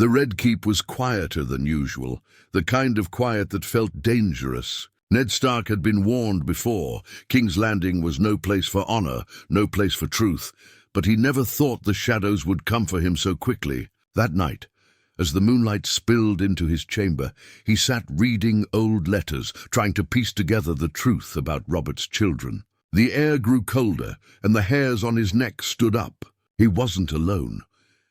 The Red Keep was quieter than usual, the kind of quiet that felt dangerous. Ned Stark had been warned before. King's Landing was no place for honor, no place for truth, but he never thought the shadows would come for him so quickly. That night, as the moonlight spilled into his chamber, he sat reading old letters, trying to piece together the truth about Robert's children. The air grew colder, and the hairs on his neck stood up. He wasn't alone.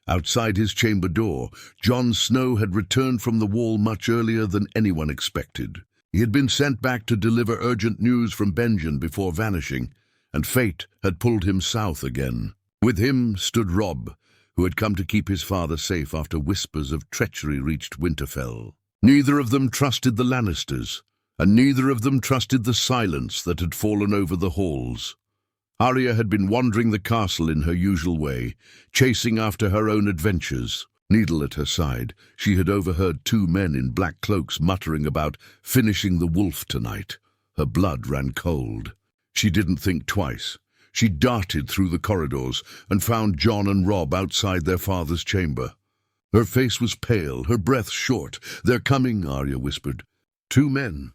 Outside his chamber door, Jon Snow had returned from the wall much earlier than anyone expected. He had been sent back to deliver urgent news from Benjen before vanishing, and fate had pulled him south again. With him stood Robb, who had come to keep his father safe after whispers of treachery reached Winterfell. Neither of them trusted the Lannisters, and neither of them trusted the silence that had fallen over the halls. Arya had been wandering the castle in her usual way, chasing after her own adventures. Needle at her side, she had overheard two men in black cloaks muttering about finishing the wolf tonight. Her blood ran cold. She didn't think twice. She darted through the corridors and found Jon and Robb outside their father's chamber. Her face was pale, her breath short. "They're coming," Arya whispered. "Two men."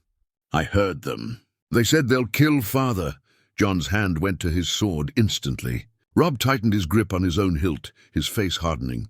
"I heard them. They said they'll kill father." Jon's hand went to his sword instantly. Robb tightened his grip on his own hilt, his face hardening.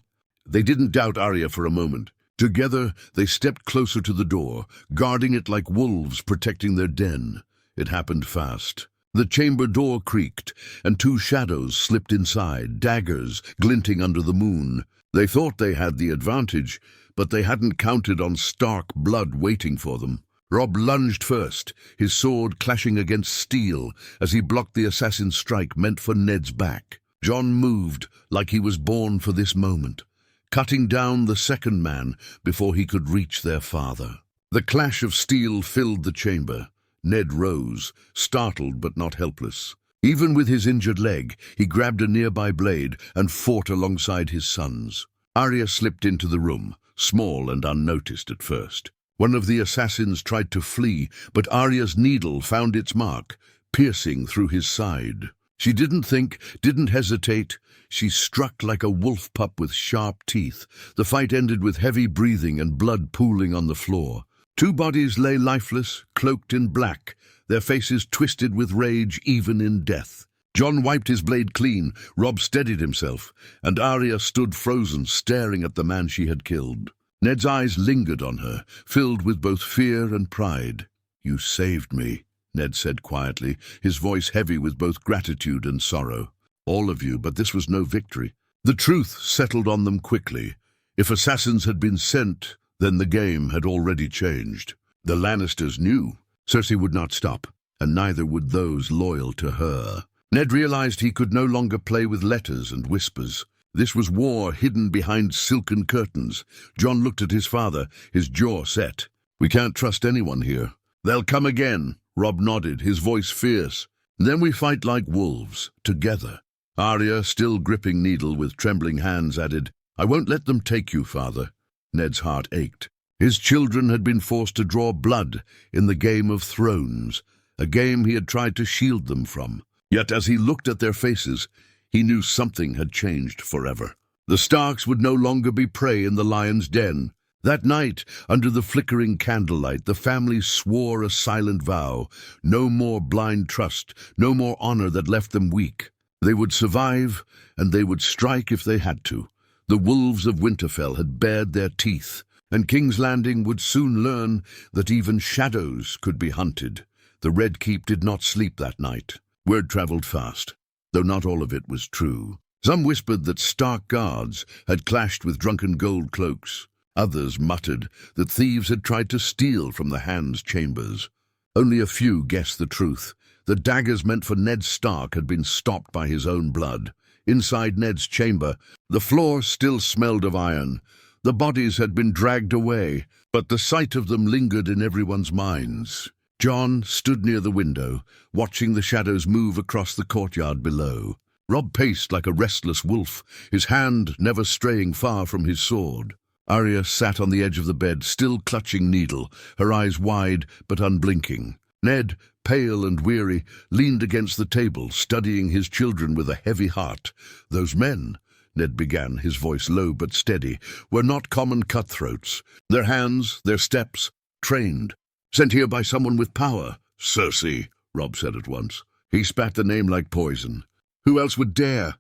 They didn't doubt Arya for a moment. Together, they stepped closer to the door, guarding it like wolves protecting their den. It happened fast. The chamber door creaked, and two shadows slipped inside, daggers glinting under the moon. They thought they had the advantage, but they hadn't counted on Stark blood waiting for them. Robb lunged first, his sword clashing against steel as he blocked the assassin's strike meant for Ned's back. Jon moved like he was born for this moment, cutting down the second man before he could reach their father. The clash of steel filled the chamber. Ned rose, startled but not helpless. Even with his injured leg, he grabbed a nearby blade and fought alongside his sons. Arya slipped into the room, small and unnoticed at first. One of the assassins tried to flee, but Arya's needle found its mark, piercing through his side. She didn't think, didn't hesitate. She struck like a wolf pup with sharp teeth. The fight ended with heavy breathing and blood pooling on the floor. Two bodies lay lifeless, cloaked in black, their faces twisted with rage even in death. Jon wiped his blade clean, Robb steadied himself, and Arya stood frozen, staring at the man she had killed. Ned's eyes lingered on her, filled with both fear and pride. "You saved me," Ned said quietly, his voice heavy with both gratitude and sorrow. "All of you, but this was no victory." The truth settled on them quickly. If assassins had been sent, then the game had already changed. The Lannisters knew. Cersei would not stop, and neither would those loyal to her. Ned realized he could no longer play with letters and whispers. This was war hidden behind silken curtains. Jon looked at his father, his jaw set. "We can't trust anyone here." "They'll come again," Robb nodded, his voice fierce. "Then we fight like wolves, together." Arya, still gripping Needle with trembling hands, added, "I won't let them take you, father." Ned's heart ached. His children had been forced to draw blood in the Game of Thrones, a game he had tried to shield them from. Yet as he looked at their faces, he knew something had changed forever. The Starks would no longer be prey in the lion's den. That night, under the flickering candlelight, the family swore a silent vow. No more blind trust, no more honor that left them weak. They would survive, and they would strike if they had to. The wolves of Winterfell had bared their teeth, and King's Landing would soon learn that even shadows could be hunted. The Red Keep did not sleep that night. Word traveled fast, though not all of it was true. Some whispered that Stark guards had clashed with drunken gold cloaks. Others muttered that thieves had tried to steal from the Hand's chambers. Only a few guessed the truth. The daggers meant for Ned Stark had been stopped by his own blood. Inside Ned's chamber, the floor still smelled of iron. The bodies had been dragged away, but the sight of them lingered in everyone's minds. Jon stood near the window, watching the shadows move across the courtyard below. Robb paced like a restless wolf, his hand never straying far from his sword. Arya sat on the edge of the bed, still clutching Needle, her eyes wide but unblinking. Ned, pale and weary, leaned against the table, studying his children with a heavy heart. Those men, Ned began, his voice low but steady, were not common cutthroats. Their hands, their steps, trained. Sent here by someone with power. Cersei, Robb said at once. He spat the name like poison. Who else would dare?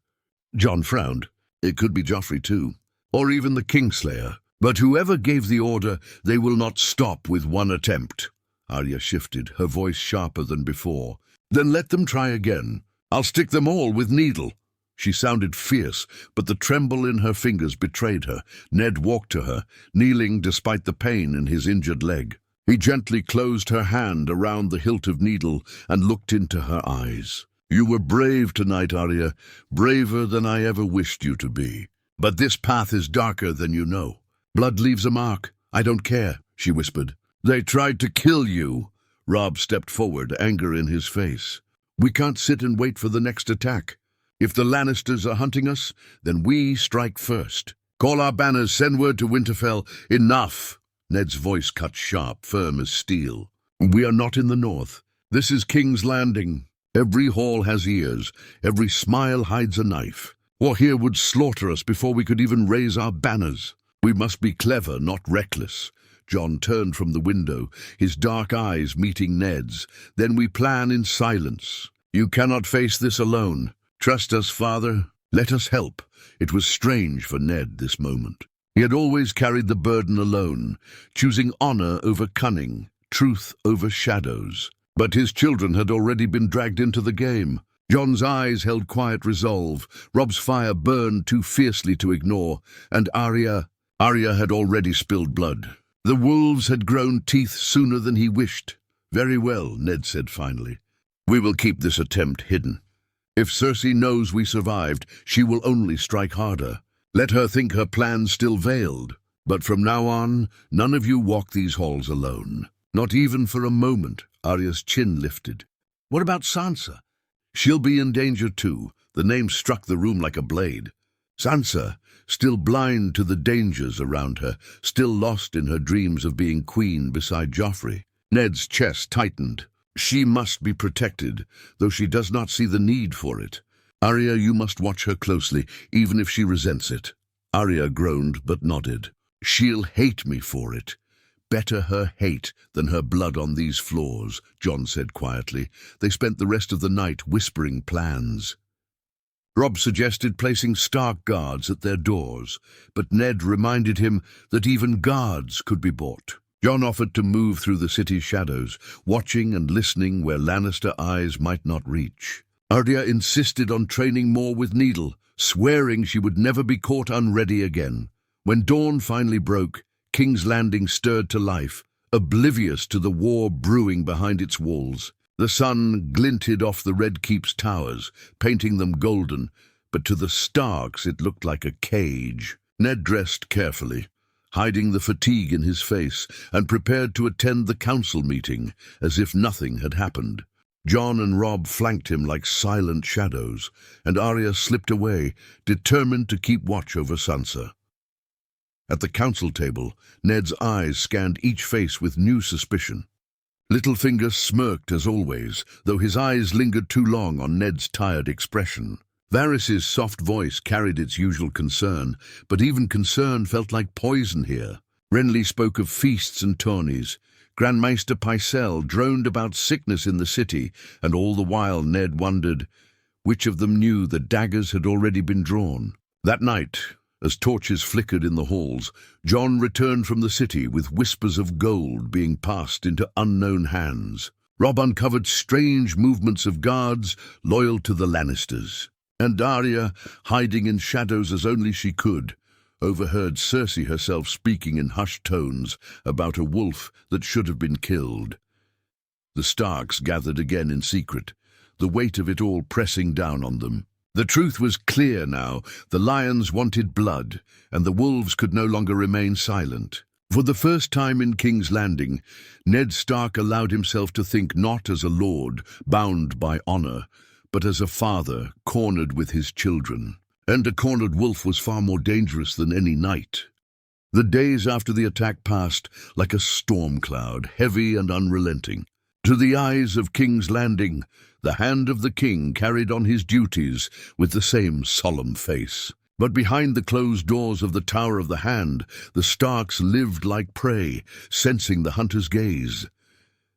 Jon frowned. It could be Joffrey too. Or even the Kingslayer. But whoever gave the order, they will not stop with one attempt. Arya shifted, her voice sharper than before. Then let them try again. I'll stick them all with needle. She sounded fierce, but the tremble in her fingers betrayed her. Ned walked to her, kneeling despite the pain in his injured leg. He gently closed her hand around the hilt of needle and looked into her eyes. You were brave tonight, Arya, braver than I ever wished you to be. But this path is darker than you know. Blood leaves a mark. I don't care, she whispered. They tried to kill you. Robb stepped forward, anger in his face. We can't sit and wait for the next attack. If the Lannisters are hunting us, then we strike first. Call our banners, send word to Winterfell. Enough! Ned's voice cut sharp, firm as steel. We are not in the north. This is King's Landing. Every hall has ears. Every smile hides a knife. Or here would slaughter us before we could even raise our banners. We must be clever, not reckless. Jon turned from the window, his dark eyes meeting Ned's. Then we plan in silence. You cannot face this alone. Trust us, father. Let us help. It was strange for Ned, this moment. He had always carried the burden alone, choosing honor over cunning, truth over shadows. But his children had already been dragged into the game. Jon's eyes held quiet resolve. Robb's fire burned too fiercely to ignore. And Arya had already spilled blood. The wolves had grown teeth sooner than he wished. Very well, Ned said finally. We will keep this attempt hidden. If Cersei knows we survived, she will only strike harder. Let her think her plan still veiled. But from now on, none of you walk these halls alone. Not even for a moment. Arya's chin lifted. What about Sansa? She'll be in danger too. The name struck the room like a blade. Sansa, still blind to the dangers around her, still lost in her dreams of being queen beside Joffrey. Ned's chest tightened. She must be protected, though she does not see the need for it. Arya, you must watch her closely, even if she resents it. Arya groaned but nodded. She'll hate me for it. Better her hate than her blood on these floors, Jon said quietly. They spent the rest of the night whispering plans. Robb suggested placing Stark guards at their doors, but Ned reminded him that even guards could be bought. Jon offered to move through the city's shadows, watching and listening where Lannister eyes might not reach. Arya insisted on training more with needle, swearing she would never be caught unready again. When dawn finally broke, King's Landing stirred to life, oblivious to the war brewing behind its walls. The sun glinted off the Red Keep's towers, painting them golden, but to the Starks it looked like a cage. Ned dressed carefully, hiding the fatigue in his face, and prepared to attend the council meeting, as if nothing had happened. Jon and Robb flanked him like silent shadows, and Arya slipped away, determined to keep watch over Sansa. At the council table, Ned's eyes scanned each face with new suspicion. Littlefinger smirked as always, though his eyes lingered too long on Ned's tired expression. Varys's soft voice carried its usual concern, but even concern felt like poison here. Renly spoke of feasts and tourneys. Grand Maester Pycelle droned about sickness in the city, and all the while Ned wondered which of them knew the daggers had already been drawn. That night, as torches flickered in the halls, Jon returned from the city with whispers of gold being passed into unknown hands. Robb uncovered strange movements of guards loyal to the Lannisters. And Arya, hiding in shadows as only she could, overheard Cersei herself speaking in hushed tones about a wolf that should have been killed. The Starks gathered again in secret, the weight of it all pressing down on them. The truth was clear now. The lions wanted blood, and the wolves could no longer remain silent. For the first time in King's Landing, Ned Stark allowed himself to think not as a lord, bound by honor, but as a father, cornered with his children. And a cornered wolf was far more dangerous than any knight. The days after the attack passed like a storm cloud, heavy and unrelenting. To the eyes of King's Landing, the hand of the king carried on his duties with the same solemn face. But behind the closed doors of the Tower of the Hand, the Starks lived like prey, sensing the hunter's gaze.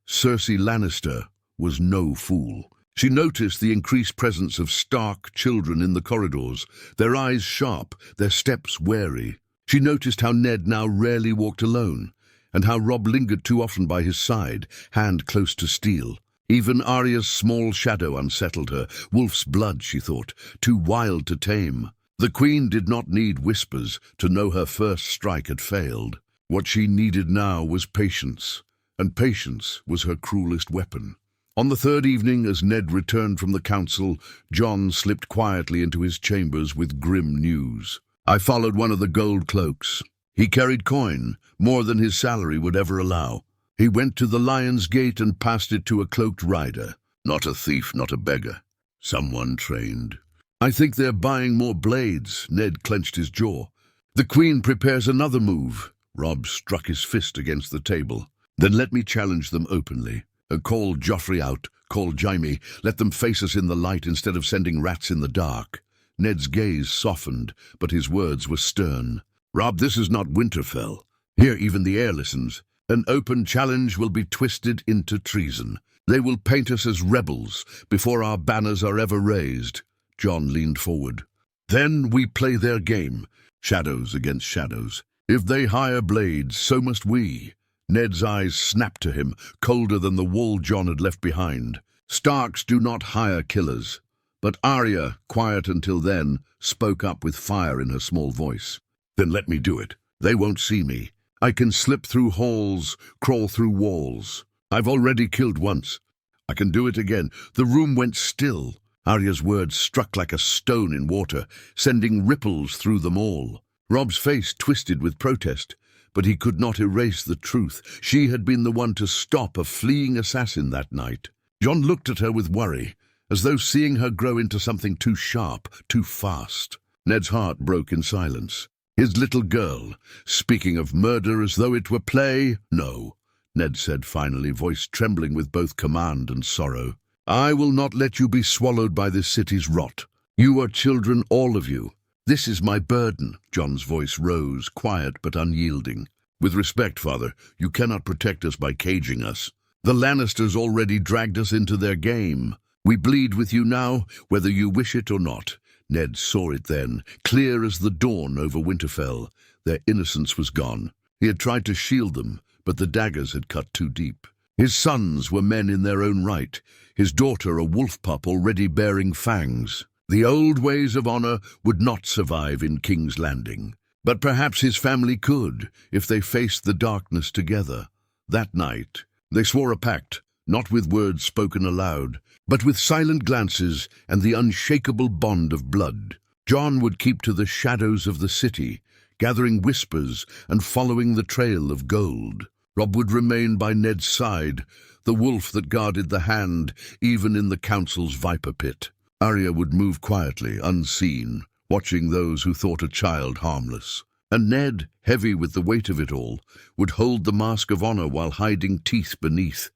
Cersei Lannister was no fool. She noticed the increased presence of Stark children in the corridors, their eyes sharp, their steps wary. She noticed how Ned now rarely walked alone, and how Robb lingered too often by his side, hand close to steel. Even Arya's small shadow unsettled her. Wolf's blood, she thought, too wild to tame. The Queen did not need whispers to know her first strike had failed. What she needed now was patience, and patience was her cruelest weapon. On the third evening, as Ned returned from the council, Jon slipped quietly into his chambers with grim news. "I followed one of the gold cloaks. He carried coin, more than his salary would ever allow. He went to the Lion's Gate and passed it to a cloaked rider. Not a thief, not a beggar. Someone trained. I think they're buying more blades." Ned clenched his jaw. "The Queen prepares another move." Robb struck his fist against the table. "Then let me challenge them openly. Call Joffrey out, call Jaime. Let them face us in the light instead of sending rats in the dark." Ned's gaze softened, but his words were stern. "Robb, this is not Winterfell. Here even the air listens. An open challenge will be twisted into treason. They will paint us as rebels before our banners are ever raised." Jon leaned forward. "Then we play their game, shadows against shadows. If they hire blades, so must we." Ned's eyes snapped to him, colder than the wall Jon had left behind. "Starks do not hire killers." But Arya, quiet until then, spoke up with fire in her small voice. "Then let me do it. They won't see me. I can slip through halls, crawl through walls. I've already killed once. I can do it again." The room went still. Arya's words struck like a stone in water, sending ripples through them all. Robb's face twisted with protest, but he could not erase the truth. She had been the one to stop a fleeing assassin that night. Jon looked at her with worry, as though seeing her grow into something too sharp, too fast. Ned's heart broke in silence. His little girl, speaking of murder as though it were play. "No," Ned said finally, voice trembling with both command and sorrow. "I will not let you be swallowed by this city's rot. You are children, all of you. This is my burden." Jon's voice rose, quiet but unyielding. "With respect, Father, you cannot protect us by caging us. The Lannisters already dragged us into their game. We bleed with you now, whether you wish it or not." Ned saw it then, clear as the dawn over Winterfell. Their innocence was gone. He had tried to shield them, but the daggers had cut too deep. His sons were men in their own right, his daughter a wolf pup already bearing fangs. The old ways of honor would not survive in King's Landing. But perhaps his family could, if they faced the darkness together. That night, they swore a pact, not with words spoken aloud, but with silent glances and the unshakable bond of blood. Jon would keep to the shadows of the city, gathering whispers and following the trail of gold. Robb would remain by Ned's side, the wolf that guarded the hand, even in the council's viper pit. Arya would move quietly, unseen, watching those who thought a child harmless. And Ned, heavy with the weight of it all, would hold the mask of honor while hiding teeth beneath.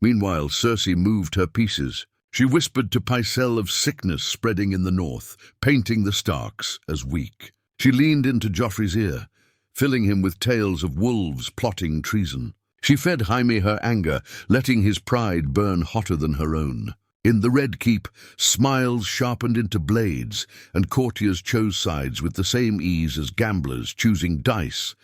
Meanwhile, Cersei moved her pieces. She whispered to Pycelle of sickness spreading in the north, painting the Starks as weak. She leaned into Joffrey's ear, filling him with tales of wolves plotting treason. She fed Jaime her anger, letting his pride burn hotter than her own. In the Red Keep, smiles sharpened into blades, and courtiers chose sides with the same ease as gamblers choosing dice.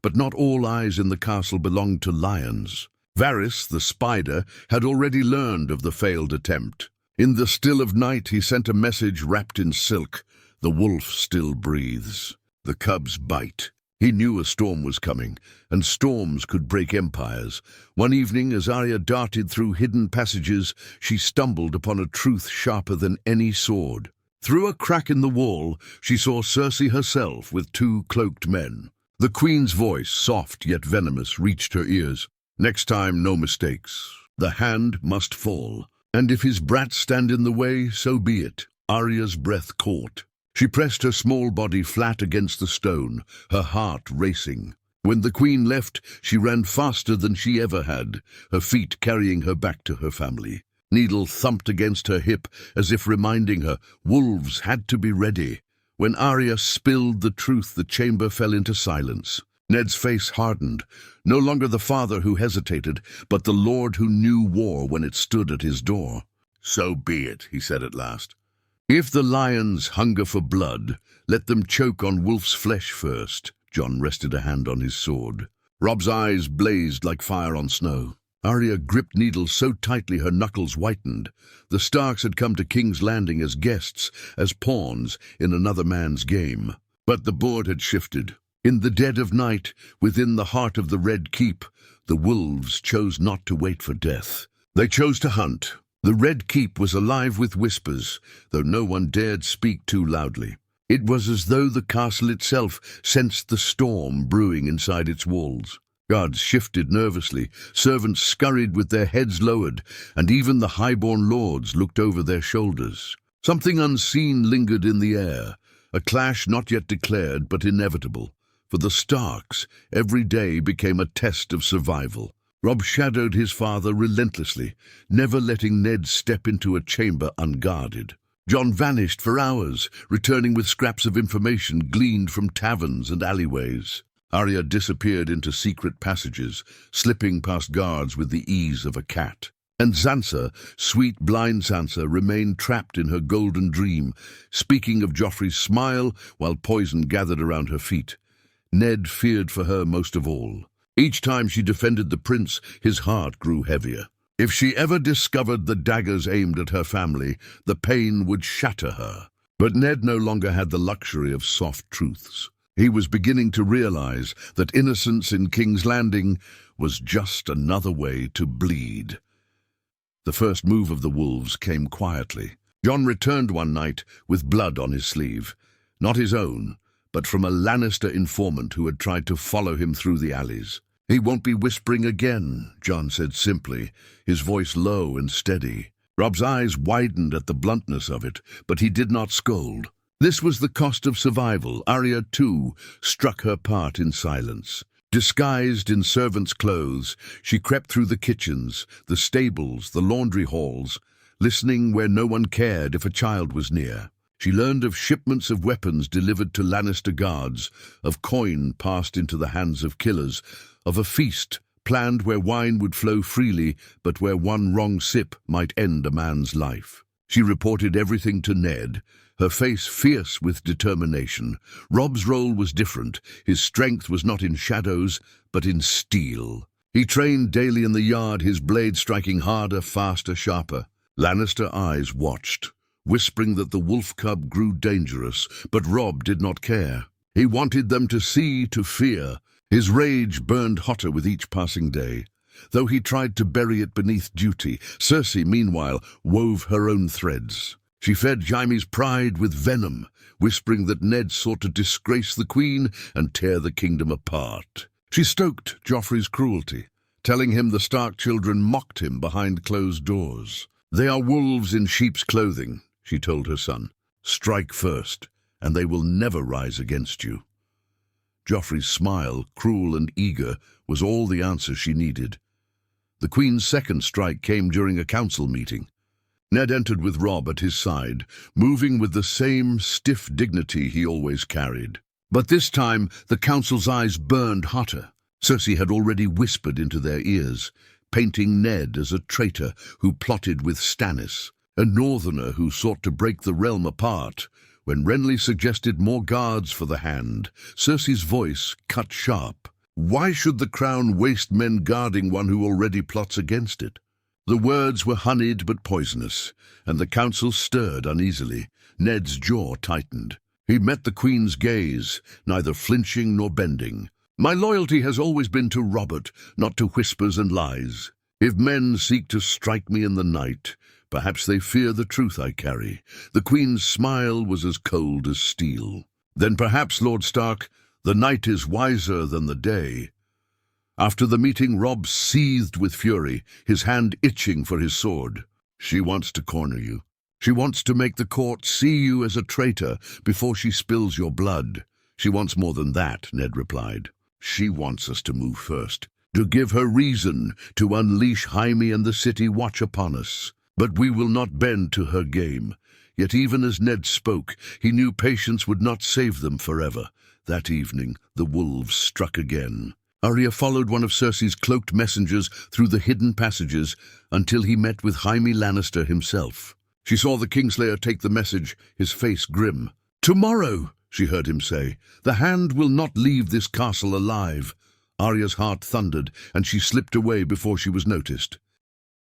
But not all eyes in the castle belonged to lions. Varys, the spider, had already learned of the failed attempt. In the still of night he sent a message wrapped in silk. "The wolf still breathes. The cubs bite." He knew a storm was coming, and storms could break empires. One evening, as Arya darted through hidden passages, she stumbled upon a truth sharper than any sword. Through a crack in the wall, she saw Cersei herself with two cloaked men. The Queen's voice, soft yet venomous, reached her ears. "Next time, no mistakes. The hand must fall. And if his brats stand in the way, so be it." Arya's breath caught. She pressed her small body flat against the stone, her heart racing. When the Queen left, she ran faster than she ever had, her feet carrying her back to her family. Needle thumped against her hip as if reminding her wolves had to be ready. When Arya spilled the truth, the chamber fell into silence. Ned's face hardened, no longer the father who hesitated, but the lord who knew war when it stood at his door. "So be it," he said at last. "If the lions hunger for blood, let them choke on wolf's flesh first." Jon rested a hand on his sword. Robb's eyes blazed like fire on snow. Arya gripped needles so tightly her knuckles whitened. The Starks had come to King's Landing as guests, as pawns in another man's game. But the board had shifted. In the dead of night, within the heart of the Red Keep, the wolves chose not to wait for death. They chose to hunt. The Red Keep was alive with whispers, though no one dared speak too loudly. It was as though the castle itself sensed the storm brewing inside its walls. Guards shifted nervously, servants scurried with their heads lowered, and even the highborn lords looked over their shoulders. Something unseen lingered in the air, a clash not yet declared but inevitable. For the Starks, every day became a test of survival. Robb shadowed his father relentlessly, never letting Ned step into a chamber unguarded. Jon vanished for hours, returning with scraps of information gleaned from taverns and alleyways. Arya disappeared into secret passages, slipping past guards with the ease of a cat. And Sansa, sweet blind Sansa, remained trapped in her golden dream, speaking of Joffrey's smile while poison gathered around her feet. Ned feared for her most of all. Each time she defended the prince, his heart grew heavier. If she ever discovered the daggers aimed at her family, the pain would shatter her. But Ned no longer had the luxury of soft truths. He was beginning to realize that innocence in King's Landing was just another way to bleed. The first move of the wolves came quietly. Jon returned one night with blood on his sleeve. Not his own, but from a Lannister informant who had tried to follow him through the alleys. "He won't be whispering again," Jon said simply, his voice low and steady. Robb's eyes widened at the bluntness of it, but he did not scold. This was the cost of survival. Arya, too, struck her part in silence. Disguised in servants' clothes, she crept through the kitchens, the stables, the laundry halls, listening where no one cared if a child was near. She learned of shipments of weapons delivered to Lannister guards, of coin passed into the hands of killers, of a feast planned where wine would flow freely, but where one wrong sip might end a man's life. She reported everything to Ned, her face fierce with determination. Robb's role was different. His strength was not in shadows, but in steel. He trained daily in the yard, his blade striking harder, faster, sharper. Lannister eyes watched, whispering that the wolf cub grew dangerous, but Robb did not care. He wanted them to see, to fear. His rage burned hotter with each passing day. Though he tried to bury it beneath duty, Cersei, meanwhile, wove her own threads. She fed Jaime's pride with venom, whispering that Ned sought to disgrace the queen and tear the kingdom apart. She stoked Joffrey's cruelty, telling him the Stark children mocked him behind closed doors. "They are wolves in sheep's clothing," she told her son. "Strike first, and they will never rise against you." Joffrey's smile, cruel and eager, was all the answer she needed. The Queen's second strike came during a council meeting. Ned entered with Robb at his side, moving with the same stiff dignity he always carried. But this time the council's eyes burned hotter. Cersei had already whispered into their ears, painting Ned as a traitor who plotted with Stannis, a northerner who sought to break the realm apart. When Renly suggested more guards for the hand, Cersei's voice cut sharp. Why should the crown waste men guarding one who already plots against it? The words were honeyed but poisonous, and the council stirred uneasily. Ned's jaw tightened. He met the Queen's gaze, neither flinching nor bending. "My loyalty has always been to Robert, not to whispers and lies. If men seek to strike me in the night, perhaps they fear the truth I carry." The Queen's smile was as cold as steel. "Then perhaps, Lord Stark, the night is wiser than the day." After the meeting, Robb seethed with fury, his hand itching for his sword. "She wants to corner you. She wants to make the court see you as a traitor before she spills your blood." "She wants more than that," Ned replied. "She wants us to move first, to give her reason to unleash Jaime and the city watch upon us. But we will not bend to her game. Yet even as Ned spoke, he knew patience would not save them forever. That evening, the wolves struck again. Arya followed one of Cersei's cloaked messengers through the hidden passages until he met with Jaime Lannister himself. She saw the Kingslayer take the message, his face grim. "Tomorrow," she heard him say, "the Hand will not leave this castle alive." Arya's heart thundered, and she slipped away before she was noticed.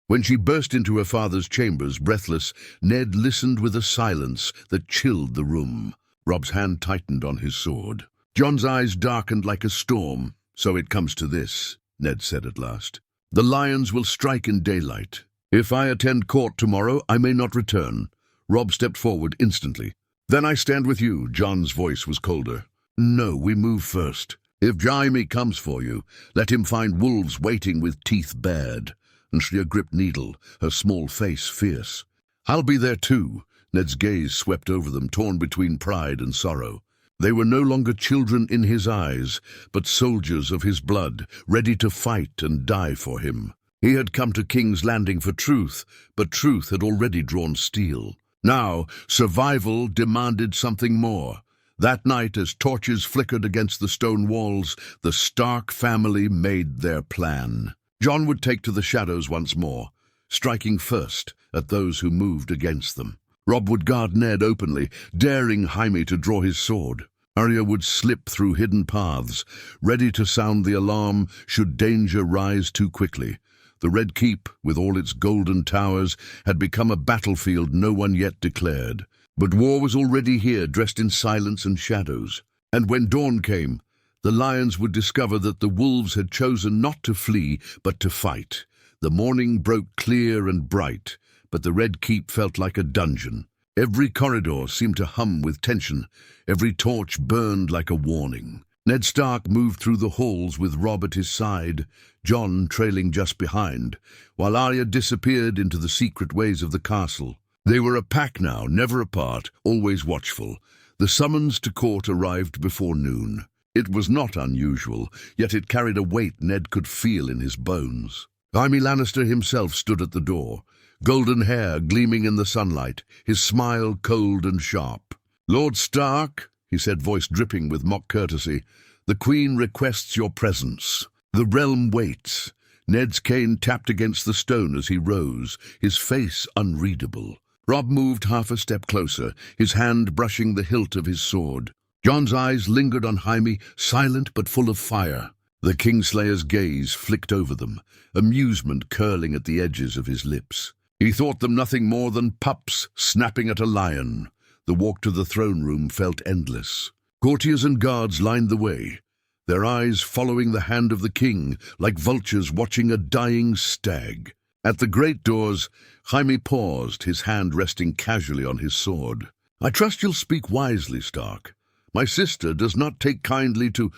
When she burst into her father's chambers, breathless, Ned listened with a silence that chilled the room. Robb's hand tightened on his sword. Jon's eyes darkened like a storm. "So it comes to this," Ned said at last. "The lions will strike in daylight. If I attend court tomorrow, I may not return." Robb stepped forward instantly. "Then I stand with you." Jon's voice was colder. "No, we move first. If Jaime comes for you, let him find wolves waiting with teeth bared." And she gripped needle, her small face fierce. "I'll be there too." Ned's gaze swept over them, torn between pride and sorrow. They were no longer children in his eyes, but soldiers of his blood, ready to fight and die for him. He had come to King's Landing for truth, but truth had already drawn steel. Now, survival demanded something more. That night, as torches flickered against the stone walls, the Stark family made their plan. Jon would take to the shadows once more, striking first at those who moved against them. Robb would guard Ned openly, daring Jaime to draw his sword. Arya would slip through hidden paths, ready to sound the alarm should danger rise too quickly. The Red Keep, with all its golden towers, had become a battlefield no one yet declared. But war was already here, dressed in silence and shadows. And when dawn came, the lions would discover that the wolves had chosen not to flee, but to fight. The morning broke clear and bright, but the Red Keep felt like a dungeon. Every corridor seemed to hum with tension. Every torch burned like a warning. Ned Stark moved through the halls with Robb at his side, Jon trailing just behind, while Arya disappeared into the secret ways of the castle. They were a pack now, never apart, always watchful. The summons to court arrived before noon. It was not unusual, yet it carried a weight Ned could feel in his bones. Jaime Lannister himself stood at the door, golden hair gleaming in the sunlight, his smile cold and sharp. "Lord Stark," he said, voice dripping with mock courtesy, "the Queen requests your presence. The realm waits." Ned's cane tapped against the stone as he rose, his face unreadable. Robb moved half a step closer, his hand brushing the hilt of his sword. Jon's eyes lingered on Jaime, silent but full of fire. The Kingslayer's gaze flicked over them, amusement curling at the edges of his lips. He thought them nothing more than pups snapping at a lion. The walk to the throne room felt endless. Courtiers and guards lined the way, their eyes following the hand of the king, like vultures watching a dying stag. At the great doors, Jaime paused, his hand resting casually on his sword. "I trust you'll speak wisely, Stark. My sister does not take kindly to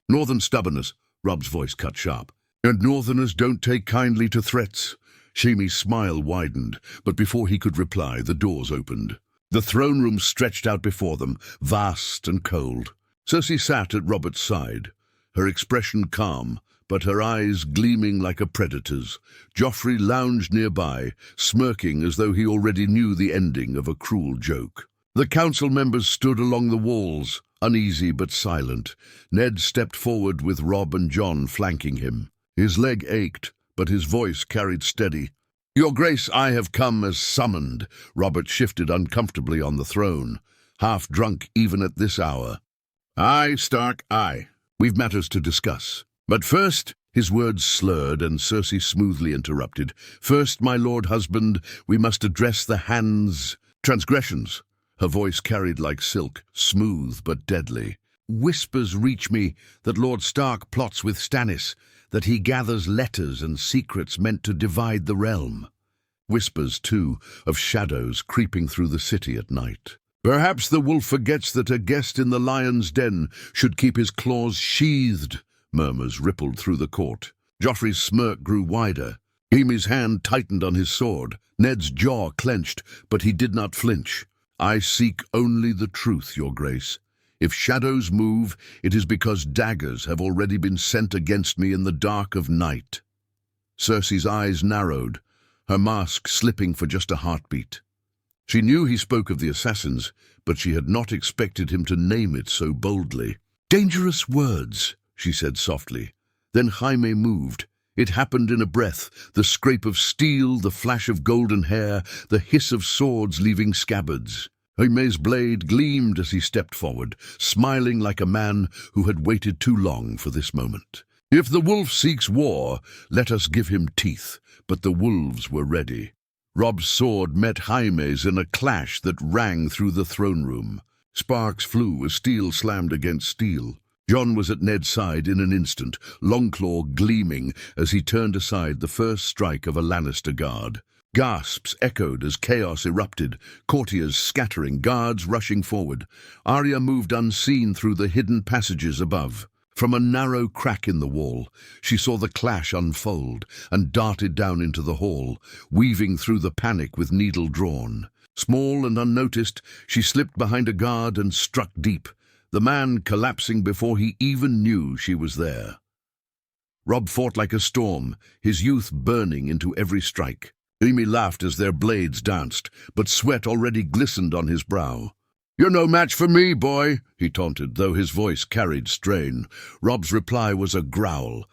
northern stubbornness." Robb's voice cut sharp. "And northerners don't take kindly to threats." Jaime's smile widened, but before he could reply, the doors opened. The throne room stretched out before them, vast and cold. Cersei sat at Robert's side, her expression calm, but her eyes gleaming like a predator's. Joffrey lounged nearby, smirking as though he already knew the ending of a cruel joke. The council members stood along the walls, uneasy but silent. Ned stepped forward with Robb and Jon flanking him. His leg ached, but his voice carried steady. "Your Grace, I have come as summoned." Robert shifted uncomfortably on the throne, half drunk even at this hour. "Aye, Stark, aye. We've matters to discuss. But first," his words slurred and Cersei smoothly interrupted, "first, my lord husband, we must address the Hand's transgressions." Her voice carried like silk, smooth but deadly. "Whispers reach me that Lord Stark plots with Stannis, that he gathers letters and secrets meant to divide the realm. Whispers, too, of shadows creeping through the city at night. Perhaps the wolf forgets that a guest in the lion's den should keep his claws sheathed." Murmurs rippled through the court. Joffrey's smirk grew wider. Jaime's hand tightened on his sword. Ned's jaw clenched, but he did not flinch. "I seek only the truth, Your Grace. If shadows move, it is because daggers have already been sent against me in the dark of night." Cersei's eyes narrowed, her mask slipping for just a heartbeat. She knew he spoke of the assassins, but she had not expected him to name it so boldly. "Dangerous words," she said softly. Then Jaime moved. It happened in a breath, the scrape of steel, the flash of golden hair, the hiss of swords leaving scabbards. Jaime's blade gleamed as he stepped forward, smiling like a man who had waited too long for this moment. "If the wolf seeks war, let us give him teeth." But the wolves were ready. Robb's sword met Jaime's in a clash that rang through the throne room. Sparks flew as steel slammed against steel. Jon was at Ned's side in an instant, Longclaw gleaming as he turned aside the first strike of a Lannister guard. Gasps echoed as chaos erupted, courtiers scattering, guards rushing forward. Arya moved unseen through the hidden passages above. From a narrow crack in the wall, she saw the clash unfold and darted down into the hall, weaving through the panic with needle drawn. Small and unnoticed, she slipped behind a guard and struck deep, the man collapsing before he even knew she was there. Robb fought like a storm, his youth burning into every strike. Jaime laughed as their blades danced, but sweat already glistened on his brow. "You're no match for me, boy," he taunted, though his voice carried strain. Robb's reply was a growl.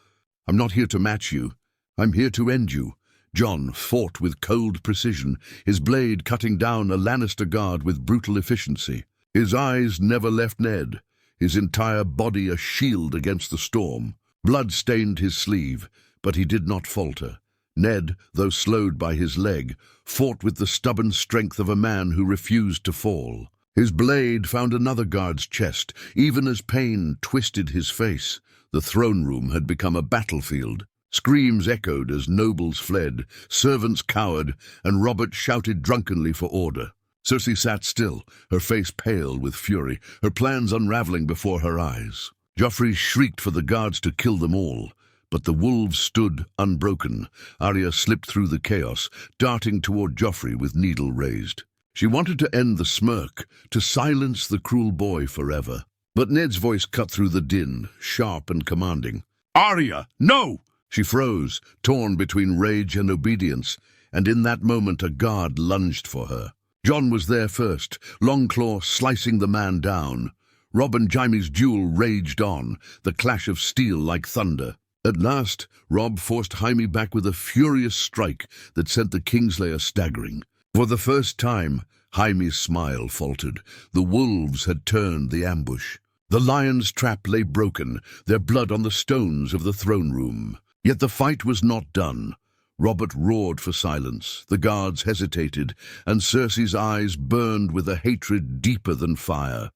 "I'm not here to match you. I'm here to end you." Jon fought with cold precision, his blade cutting down a Lannister guard with brutal efficiency. His eyes never left Ned, his entire body a shield against the storm. Blood stained his sleeve, but he did not falter. Ned, though slowed by his leg, fought with the stubborn strength of a man who refused to fall. His blade found another guard's chest, even as pain twisted his face. The throne room had become a battlefield. Screams echoed as nobles fled, servants cowered, and Robert shouted drunkenly for order. Cersei sat still, her face pale with fury, her plans unraveling before her eyes. Joffrey shrieked for the guards to kill them all, but the wolves stood unbroken. Arya slipped through the chaos, darting toward Joffrey with needle raised. She wanted to end the smirk, to silence the cruel boy forever. But Ned's voice cut through the din, sharp and commanding. "Arya, no!" She froze, torn between rage and obedience, and in that moment a guard lunged for her. Jon was there first, Longclaw slicing the man down. Robb and Jaime's duel raged on, the clash of steel like thunder. At last, Robb forced Jaime back with a furious strike that sent the Kingslayer staggering. For the first time, Jaime's smile faltered. The wolves had turned the ambush. The lion's trap lay broken, their blood on the stones of the throne room. Yet the fight was not done. Robert roared for silence, the guards hesitated, and Cersei's eyes burned with a hatred deeper than fire.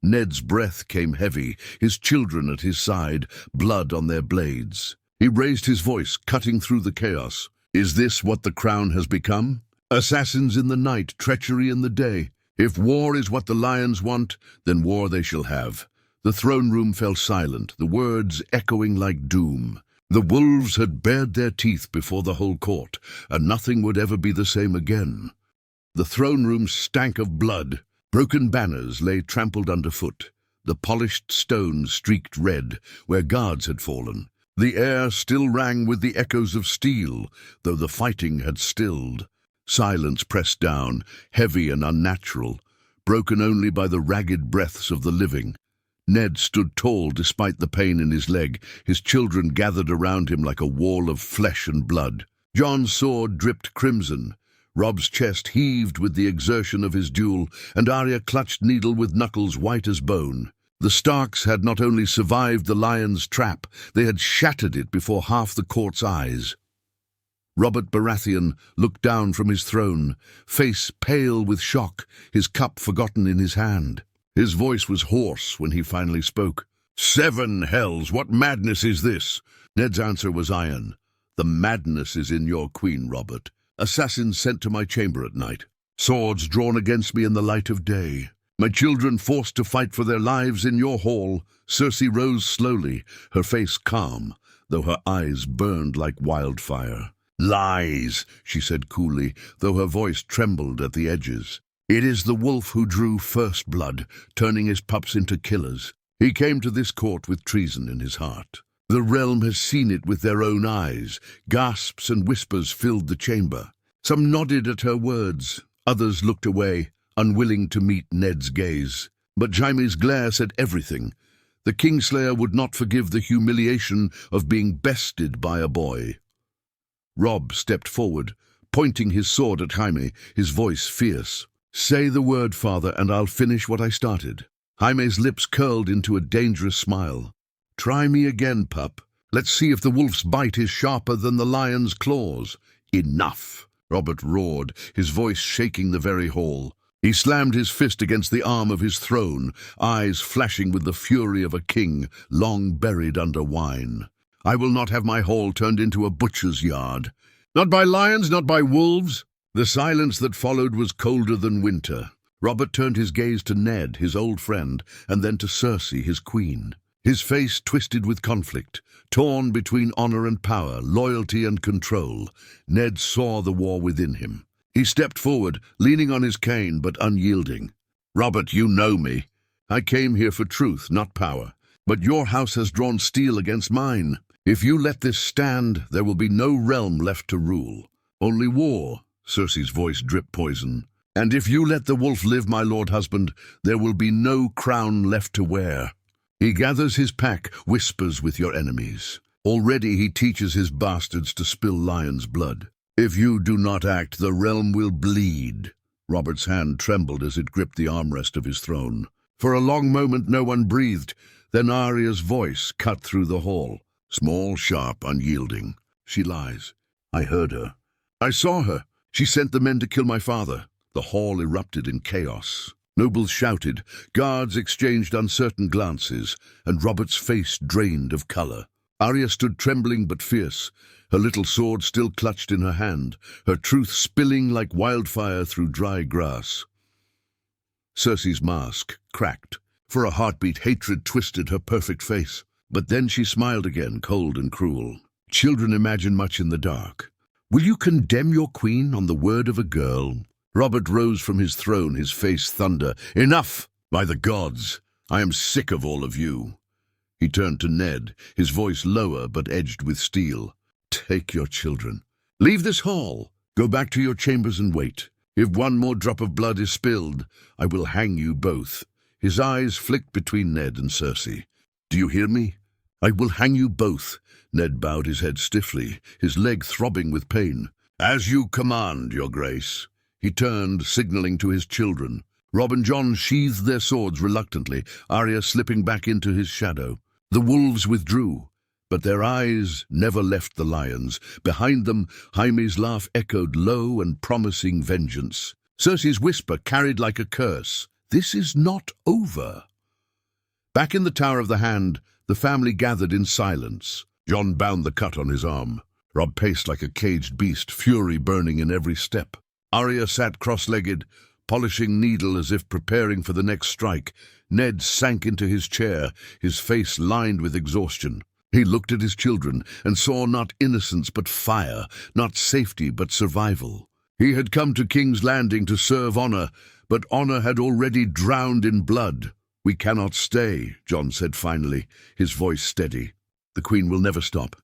Ned's breath came heavy, his children at his side, blood on their blades. He raised his voice, cutting through the chaos. "Is this what the crown has become? Assassins in the night, treachery in the day. If war is what the lions want, then war they shall have." The throne room fell silent, the words echoing like doom. The wolves had bared their teeth before the whole court, and nothing would ever be the same again. The throne room stank of blood. Broken banners lay trampled underfoot. The polished stone streaked red, where guards had fallen. The air still rang with the echoes of steel, though the fighting had stilled. Silence pressed down, heavy and unnatural, broken only by the ragged breaths of the living. Ned stood tall despite the pain in his leg, his children gathered around him like a wall of flesh and blood. Jon's sword dripped crimson. Robb's chest heaved with the exertion of his duel, and Arya clutched needle with knuckles white as bone. The Starks had not only survived the lion's trap, they had shattered it before half the court's eyes. Robert Baratheon looked down from his throne, face pale with shock, his cup forgotten in his hand. His voice was hoarse when he finally spoke. "7 hells, what madness is this?" Ned's answer was iron. "The madness is in your queen, Robert. Assassins sent to my chamber at night. Swords drawn against me in the light of day. My children forced to fight for their lives in your hall." Cersei rose slowly, her face calm, though her eyes burned like wildfire. "Lies," she said coolly, though her voice trembled at the edges. "It is the wolf who drew first blood, turning his pups into killers. He came to this court with treason in his heart. The realm has seen it with their own eyes." Gasps and whispers filled the chamber. Some nodded at her words, Others looked away, unwilling to meet Ned's gaze. But Jaime's glare said everything. The Kingslayer would not forgive the humiliation of being bested by a boy. Robb stepped forward, pointing his sword at Jaime, his voice fierce. "Say the word, father, and I'll finish what I started." Jaime's lips curled into a dangerous smile. "Try me again, pup. Let's see if the wolf's bite is sharper than the lion's claws." "Enough!" Robert roared, his voice shaking the very hall. He slammed his fist against the arm of his throne, eyes flashing with the fury of a king long buried under wine. "I will not have my hall turned into a butcher's yard. Not by lions, not by wolves." The silence that followed was colder than winter. Robert turned his gaze to Ned, his old friend, and then to Cersei, his queen. His face twisted with conflict, torn between honor and power, loyalty and control. Ned saw the war within him. He stepped forward, leaning on his cane but unyielding. "Robert, you know me. I came here for truth, not power. But your house has drawn steel against mine. If you let this stand, there will be no realm left to rule. Only war." Cersei's voice dripped poison. "And if you let the wolf live, my lord husband, there will be no crown left to wear. He gathers his pack, whispers with your enemies. Already he teaches his bastards to spill lion's blood. If you do not act, the realm will bleed." Robert's hand trembled as it gripped the armrest of his throne. For a long moment no one breathed. Then Arya's voice cut through the hall. Small, sharp, unyielding. "She lies. I heard her. I saw her. She sent the men to kill my father." The hall erupted in chaos. Nobles shouted, guards exchanged uncertain glances, and Robert's face drained of color. Arya stood trembling but fierce, her little sword still clutched in her hand, her truth spilling like wildfire through dry grass. Cersei's mask cracked. For a heartbeat, hatred twisted her perfect face. But then she smiled again, cold and cruel. "Children imagine much in the dark. Will you condemn your queen on the word of a girl?" Robert rose from his throne, his face thunder. "Enough! By the gods! I am sick of all of you." He turned to Ned, his voice lower but edged with steel. "Take your children. Leave this hall. Go back to your chambers and wait. If one more drop of blood is spilled, I will hang you both." His eyes flicked between Ned and Cersei. "Do you hear me? I will hang you both." Ned bowed his head stiffly, his leg throbbing with pain. "As you command, your grace." He turned, signaling to his children. Robb and Jon sheathed their swords reluctantly, Arya slipping back into his shadow. The wolves withdrew, but their eyes never left the lions. Behind them, Jaime's laugh echoed low and promising vengeance. Cersei's whisper carried like a curse. "This is not over." Back in the Tower of the Hand, the family gathered in silence. Jon bound the cut on his arm. Robb paced like a caged beast, fury burning in every step. Arya sat cross-legged, polishing needle as if preparing for the next strike. Ned sank into his chair, his face lined with exhaustion. He looked at his children and saw not innocence but fire, not safety but survival. He had come to King's Landing to serve honor, but honor had already drowned in blood. "We cannot stay," Jon said finally, his voice steady. "The Queen will never stop.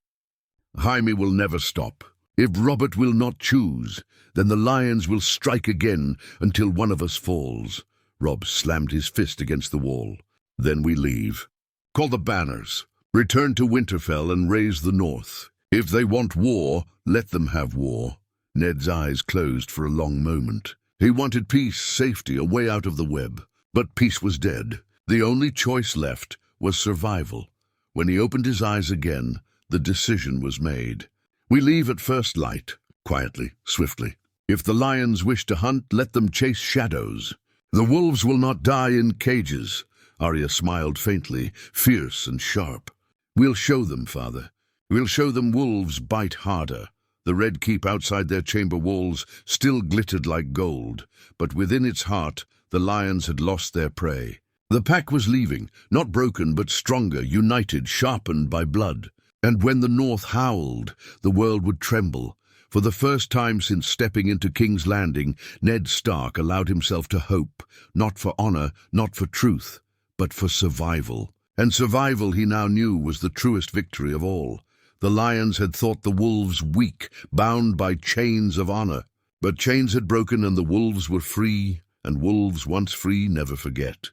Jaime will never stop. If Robert will not choose, then the lions will strike again until one of us falls." Robb slammed his fist against the wall. "Then we leave. Call the banners. Return to Winterfell and raise the North. If they want war, let them have war." Ned's eyes closed for a long moment. He wanted peace, safety, a way out of the web. But peace was dead. The only choice left was survival. When he opened his eyes again, the decision was made. "We leave at first light," quietly, swiftly. "If the lions wish to hunt, let them chase shadows. The wolves will not die in cages." Arya smiled faintly, fierce and sharp. "We'll show them, father. We'll show them wolves bite harder." The red keep outside their chamber walls still glittered like gold, but within its heart the lions had lost their prey. The pack was leaving, not broken but stronger, united, sharpened by blood. And when the North howled, the world would tremble. For the first time since stepping into King's Landing, Ned Stark allowed himself to hope, not for honor, not for truth, but for survival. And survival, he now knew, was the truest victory of all. The lions had thought the wolves weak, bound by chains of honor. But chains had broken and the wolves were free, and wolves once free never forget.